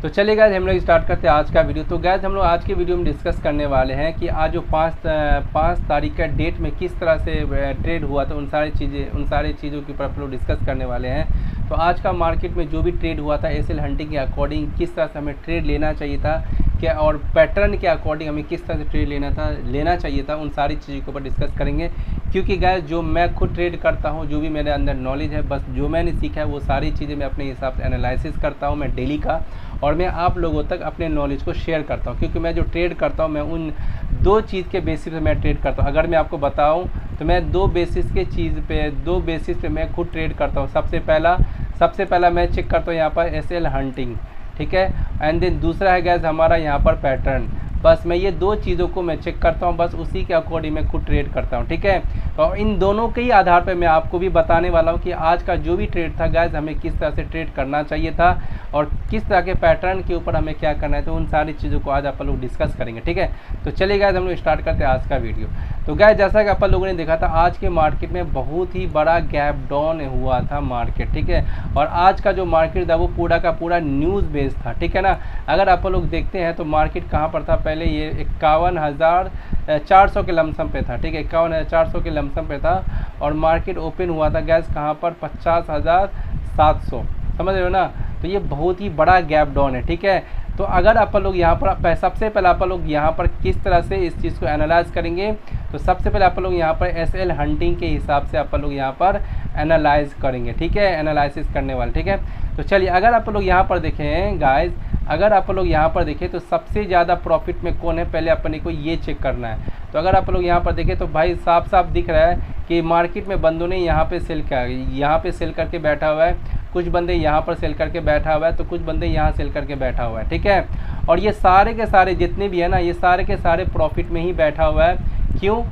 तो चलिए गाइस हम लोग स्टार्ट करते हैं आज का वीडियो। तो गाइस हम लोग आज के वीडियो में डिस्कस करने वाले हैं कि आज जो पाँच तारीख का डेट में किस तरह से ट्रेड हुआ था, उन सारी चीज़ों के ऊपर आप लोग डिस्कस करने वाले हैं। तो आज का मार्केट में जो भी ट्रेड हुआ था एसएल हंटिंग के अकॉर्डिंग किस तरह से हमें ट्रेड लेना चाहिए था क्या, और पैटर्न के अकॉर्डिंग हमें किस तरह से ट्रेड लेना चाहिए था, उन सारी चीज़ों के ऊपर डिस्कस करेंगे। क्योंकि गाइस जो मैं खुद ट्रेड करता हूँ, जो भी मेरे अंदर नॉलेज है, बस जो मैंने सीखा है वो सारी चीज़ें मैं अपने हिसाब से एनालिसिस करता हूँ मैं डेली का, और मैं आप लोगों तक अपने नॉलेज को शेयर करता हूँ। क्योंकि मैं जो ट्रेड करता हूँ मैं उन दो चीज़ के बेसिस पे मैं ट्रेड करता हूँ। अगर मैं आपको बताऊँ तो मैं दो बेसिस पे मैं खुद ट्रेड करता हूँ। सबसे पहला मैं चेक करता हूँ यहाँ पर एसएल हंटिंग, ठीक है, एंड देन दूसरा है गैस हमारा यहाँ पर पैटर्न। बस मैं ये दो चीज़ों को मैं चेक करता हूँ, बस उसी के अकॉर्डिंग मैं खुद ट्रेड करता हूँ, ठीक है। और इन दोनों के ही आधार पर मैं आपको भी बताने वाला हूँ कि आज का जो भी ट्रेड था गैस हमें किस तरह से ट्रेड करना चाहिए था और किस तरह के पैटर्न के ऊपर हमें क्या करना है। तो उन सारी चीज़ों को आज आप लोग डिस्कस करेंगे, ठीक है। तो चलिए गैस हम लोग स्टार्ट करते हैं आज का वीडियो। तो गैस जैसा कि आप लोगों ने देखा था आज के मार्केट में बहुत ही बड़ा गैप डाउन हुआ था मार्केट, ठीक है। और आज का जो मार्केट था वो पूरा का पूरा न्यूज़ बेस्ड था, ठीक है ना। अगर आप लोग देखते हैं तो मार्केट कहाँ पर था, पहले ये 51,400 के लमसम पे था, ठीक है, 51,400 के लमसम पे था। और मार्केट ओपन हुआ था गैस कहाँ पर 50,700, समझ रहे हो ना। तो ये बहुत ही बड़ा गैप डाउन है, ठीक है। तो अगर आप लोग यहाँ पर सबसे पहले आप लोग यहाँ पर किस तरह से इस चीज़ को एनालाइज करेंगे, तो सबसे पहले आप लोग यहाँ पर एसएल हंटिंग के हिसाब से आप लोग यहाँ पर एनालाइज करेंगे, ठीक है, एनालिसिस करने वाले, ठीक है। तो चलिए अगर आप लोग यहाँ पर देखें गाइज, अगर आप लोग यहाँ पर देखें तो सबसे ज़्यादा प्रॉफिट में कौन है, पहले अपने को ये चेक करना है। तो अगर आप लोग यहाँ पर देखें तो भाई साफ साफ दिख रहा है कि मार्केट में बंदों ने यहाँ पे सेल करके बैठा हुआ है, कुछ बंदे यहाँ पर सेल करके बैठा हुआ है, तो कुछ बंदे यहाँ सेल करके बैठा हुआ है, ठीक है। और ये सारे के सारे जितने भी है ना, ये सारे के सारे प्रॉफिट में ही बैठा हुआ है। क्यों?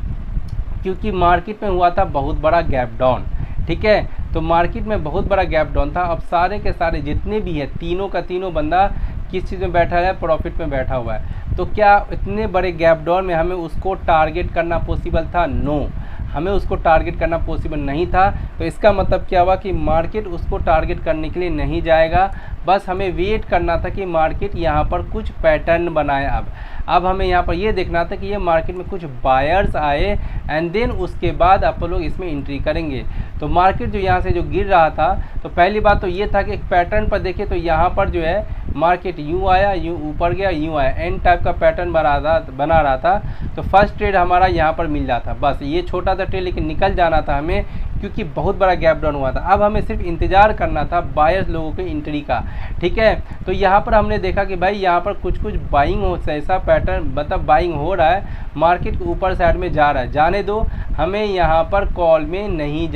क्योंकि मार्केट में हुआ था बहुत बड़ा गैप डाउन, ठीक है। तो मार्केट में बहुत बड़ा गैप डाउन था। अब सारे के सारे जितने भी है तीनों का तीनों बंदा किस चीज़ में बैठा है, प्रॉफिट में बैठा हुआ है। तो क्या इतने बड़े गैप डाउन में हमें उसको टारगेट करना पॉसिबल था? नो, हमें उसको टारगेट करना पॉसिबल नहीं था। तो इसका मतलब क्या हुआ कि मार्केट उसको टारगेट करने के लिए नहीं जाएगा, बस हमें वेट करना था कि मार्केट यहाँ पर कुछ पैटर्न बनाए। अब हमें यहाँ पर ये देखना था कि ये मार्केट में कुछ बायर्स आए एंड देन उसके बाद आप लोग इसमें एंट्री करेंगे। तो मार्केट जो यहाँ से जो गिर रहा था, तो पहली बात तो ये था कि एक पैटर्न पर देखे तो यहाँ पर जो है मार्केट यूँ आया, यूँ ऊपर गया, यूँ आया, एन टाइप का पैटर्न बना रहा था। तो फर्स्ट ट्रेड हमारा यहाँ पर मिल जाता, बस ये छोटा सा ट्रेड लेकिन निकल जाना था हमें, क्योंकि बहुत बड़ा गैप डाउन हुआ था। अब हमें सिर्फ इंतज़ार करना था बायर्स लोगों के एंट्री का, ठीक है। तो यहाँ पर हमने देखा कि भाई यहाँ पर कुछ बाइंग हो, ऐसा पैटर्न मतलब बाइंग हो रहा है, मार्केट के ऊपर साइड में जा रहा है, जाने दो, हमें यहाँ पर कॉल में नहीं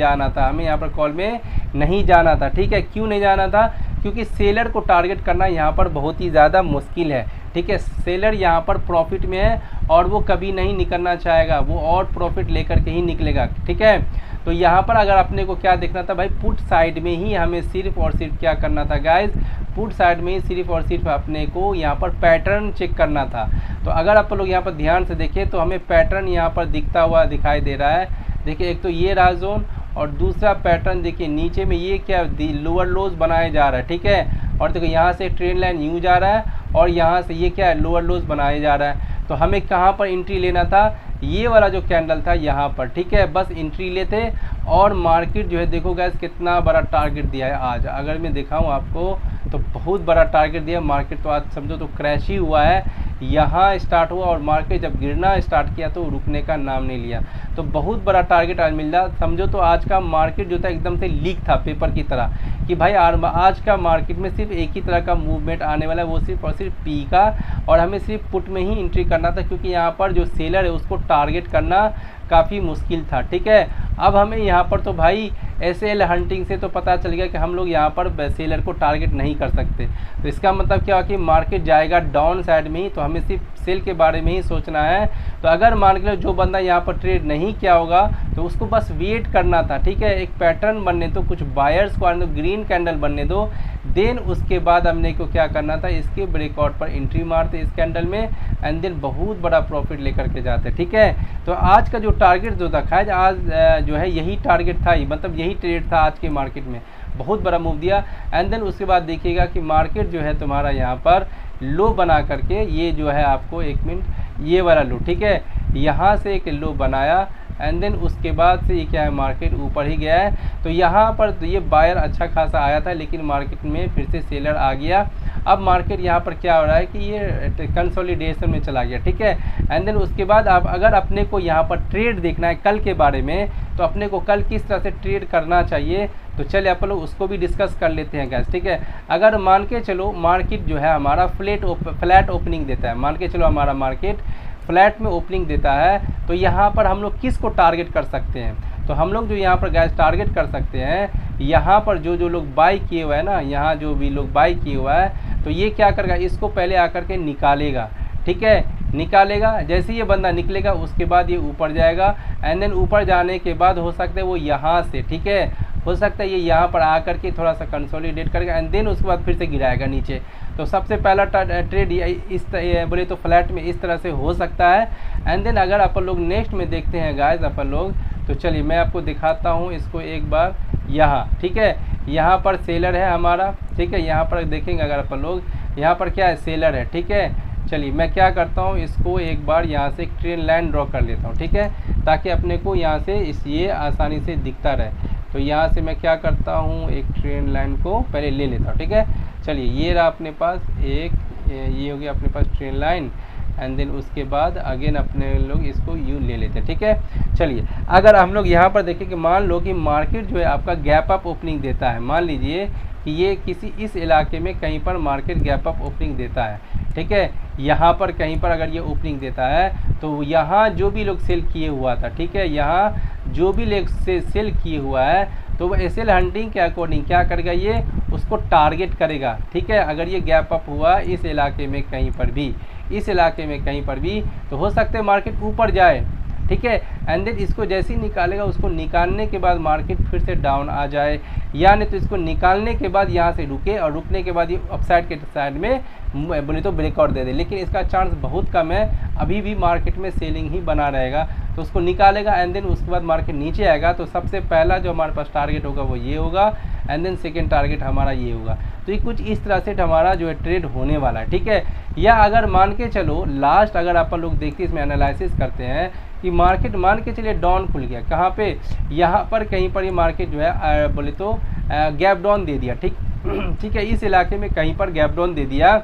जाना था, ठीक है। क्यों नहीं जाना था? क्योंकि सेलर को टारगेट करना यहाँ पर बहुत ही ज़्यादा मुश्किल है, ठीक है। सेलर यहाँ पर प्रॉफिट में है और वो कभी नहीं निकलना चाहेगा, वो और प्रॉफिट लेकर के ही निकलेगा, ठीक है। तो यहाँ पर अगर अपने को क्या देखना था भाई, पुट साइड में ही हमें सिर्फ और सिर्फ क्या करना था गाइज, पुट साइड में ही सिर्फ और सिर्फ अपने को यहाँ पर पैटर्न चेक करना था। तो अगर आप लोग यहाँ पर ध्यान से देखें तो हमें पैटर्न यहाँ पर दिखता हुआ दिखाई दे रहा है। देखिए एक तो ये रहा जोन, और दूसरा पैटर्न देखिए नीचे में ये क्या लोअर लोज बनाया जा रहा है, ठीक है। और देखो यहाँ से ट्रेंड लाइन यूँ जा रहा है और यहाँ से ये क्या है, लोअर लोज बनाया जा रहा है। तो हमें कहाँ पर एंट्री लेना था? ये वाला जो कैंडल था यहाँ पर, ठीक है, बस एंट्री लेते। और मार्केट जो है देखो गैस कितना बड़ा टारगेट दिया है आज, अगर मैं दिखाऊँ आपको तो बहुत बड़ा टारगेट दिया। मार्केट तो आज समझो तो क्रैश ही हुआ है, यहाँ स्टार्ट हुआ और मार्केट जब गिरना स्टार्ट किया तो रुकने का नाम नहीं लिया। तो बहुत बड़ा टारगेट आज मिल रहा, समझो तो आज का मार्केट जो था एकदम से लीक था पेपर की तरह, कि भाई आज का मार्केट में सिर्फ एक ही तरह का मूवमेंट आने वाला है, वो सिर्फ और सिर्फ पी का, और हमें सिर्फ पुट में ही एंट्री करना था, क्योंकि यहाँ पर जो सेलर है उसको टारगेट करना काफ़ी मुश्किल था, ठीक है। अब हमें यहाँ पर तो भाई एसएल हंटिंग से तो पता चल गया कि हम लोग यहाँ पर सेलर को टारगेट नहीं कर सकते। तो इसका मतलब क्या हुआ कि मार्केट जाएगा डाउन साइड में ही, तो हमें सिर्फ सेल के बारे में ही सोचना है। तो अगर मान के लो जो बंदा यहाँ पर ट्रेड नहीं किया होगा तो उसको बस वेट करना था, ठीक है, एक पैटर्न बनने दो, कुछ बायर्स को आने दो, ग्रीन कैंडल बनने दो, देन उसके बाद हमने को क्या करना था, इसके ब्रेकआउट पर एंट्री मारते इस कैंडल में एंड देन बहुत बड़ा प्रॉफिट लेकर के जाते, ठीक है। तो आज का जो टारगेट जो था, आज जो है यही टारगेट था, मतलब यही ट्रेड था आज के मार्केट में। बहुत बड़ा मूव दिया। एंड देन उसके बाद देखिएगा कि मार्केट जो है तुम्हारा यहाँ पर लो बना करके ये जो है आपको 1 मिनट ये वाला लो, ठीक है, यहाँ से एक लो बनाया एंड देन उसके बाद से ये क्या है मार्केट ऊपर ही गया है। तो यहाँ पर तो ये बायर अच्छा खासा आया था लेकिन मार्केट में फिर से सेलर आ गया। अब मार्केट यहाँ पर क्या हो रहा है कि ये कंसोलिडेशन में चला गया, ठीक है। एंड देन उसके बाद आप अगर अपने को यहाँ पर ट्रेड देखना है कल के बारे में, तो अपने को कल किस तरह से ट्रेड करना चाहिए, तो चलिए आप लोग उसको भी डिस्कस कर लेते हैं गैस, ठीक है। अगर मान के चलो मार्केट जो है हमारा फ्लैट ओपनिंग देता है, मान के चलो हमारा मार्केट फ्लैट में ओपनिंग देता है, तो यहाँ पर हम लोग किस को टारगेट कर सकते हैं, तो हम लोग जो यहाँ पर गैस टारगेट कर सकते हैं, यहाँ पर जो लोग बाई किए हुआ है ना, यहाँ जो भी लोग बाई किए हुआ है, तो ये क्या करेगा, इसको पहले आकर के निकालेगा, ठीक है, निकालेगा। जैसे ये बंदा निकलेगा उसके बाद ये ऊपर जाएगा एंड देन ऊपर जाने के बाद हो सकता है वो यहाँ से, ठीक है, हो सकता है ये यहाँ पर आकर के थोड़ा सा कंसोलिडेट करेगा एंड देन उसके बाद फिर से गिराएगा नीचे। तो सबसे पहला ट्रेड इस बोले तो फ्लैट में इस तरह से हो सकता है। एंड देन अगर अपन लोग नेक्स्ट में देखते हैं गाइस अपन लोग, तो चलिए मैं आपको दिखाता हूँ इसको एक बार यहाँ, ठीक है, यहाँ पर सेलर है हमारा, ठीक है, यहाँ पर देखेंगे अगर अपन लोग यहाँ पर क्या है सेलर है, ठीक है। चलिए मैं क्या करता हूँ इसको एक बार यहाँ से एक ट्रेन लाइन ड्रॉ कर लेता हूँ, ठीक है, ताकि अपने को यहाँ से ये आसानी से दिखता रहे। तो यहाँ से मैं क्या करता हूँ एक ट्रेन लाइन को पहले ले लेता हूँ, ठीक है। चलिए ये रहा अपने पास एक, ये हो गया अपने पास ट्रेन लाइन एंड देन उसके बाद अगेन अपने लोग इसको यू ले लेते हैं, ठीक है। चलिए अगर हम लोग यहाँ पर देखें कि मान लो कि मार्केट जो है आपका गैप अप ओपनिंग देता है, मान लीजिए कि ये किसी इस इलाके में कहीं पर मार्केट गैप अप ओपनिंग देता है, ठीक है, यहाँ पर कहीं पर अगर ये ओपनिंग देता है तो यहाँ जो भी लोग सेल किए हुआ था, ठीक है, यहाँ जो भी लोग सेल किए हुआ है तो वो एसएल हंटिंग के अकॉर्डिंग क्या करेगा, ये उसको टारगेट करेगा, ठीक है। अगर ये गैप अप हुआ इस इलाके में कहीं पर भी, इस इलाके में कहीं पर भी, तो हो सकता है मार्केट ऊपर जाए, ठीक है। एंड देन इसको जैसे ही निकालेगा उसको निकालने के बाद मार्केट फिर से डाउन आ जाए, या नहीं तो इसको निकालने के बाद यहाँ से रुके और रुकने के बाद ये अपसाइड के साइड में बोले तो ब्रेकआउट दे दे, लेकिन इसका चांस बहुत कम है, अभी भी मार्केट में सेलिंग ही बना रहेगा। तो उसको निकालेगा एंड देन उसके बाद मार्केट नीचे आएगा, तो सबसे पहला जो हमारे पास टारगेट होगा वो ये होगा एंड देन सेकेंड टारगेट हमारा ये होगा। तो ये कुछ इस तरह से हमारा जो है ट्रेड होने वाला है, ठीक है। या अगर मान के चलो लास्ट अगर अपन लोग देखते इसमें एनालिसिस करते हैं कि मार्केट मान के चलिए डाउन खुल गया, कहाँ पे, यहाँ पर कहीं पर ये मार्केट जो है बोले तो गैप डाउन दे दिया, ठीक है, इस इलाके में कहीं पर गैप डाउन दे दिया,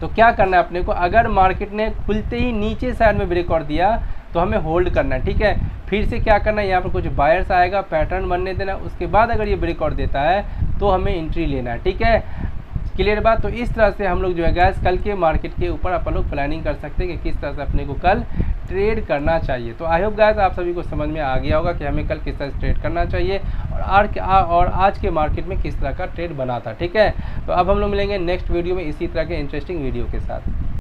तो क्या करना है अपने को, अगर मार्केट ने खुलते ही नीचे साइड में ब्रेकआउट दिया तो हमें होल्ड करना है, ठीक है। फिर से क्या करना है, यहाँ पर कुछ बायर्स आएगा, पैटर्न बनने देना, उसके बाद अगर ये ब्रेकआउट देता है तो हमें एंट्री लेना है, ठीक है। क्लियर बात। तो इस तरह से हम लोग जो है गैस कल के मार्केट के ऊपर अपन लोग प्लानिंग कर सकते हैं कि किस तरह से अपने को कल ट्रेड करना चाहिए। तो आई होप गैस आप सभी को समझ में आ गया होगा कि हमें कल किस तरह से ट्रेड करना चाहिए और आज के मार्केट में किस तरह का ट्रेड बना था, ठीक है। तो अब हम लोग मिलेंगे नेक्स्ट वीडियो में इसी तरह के इंटरेस्टिंग वीडियो के साथ।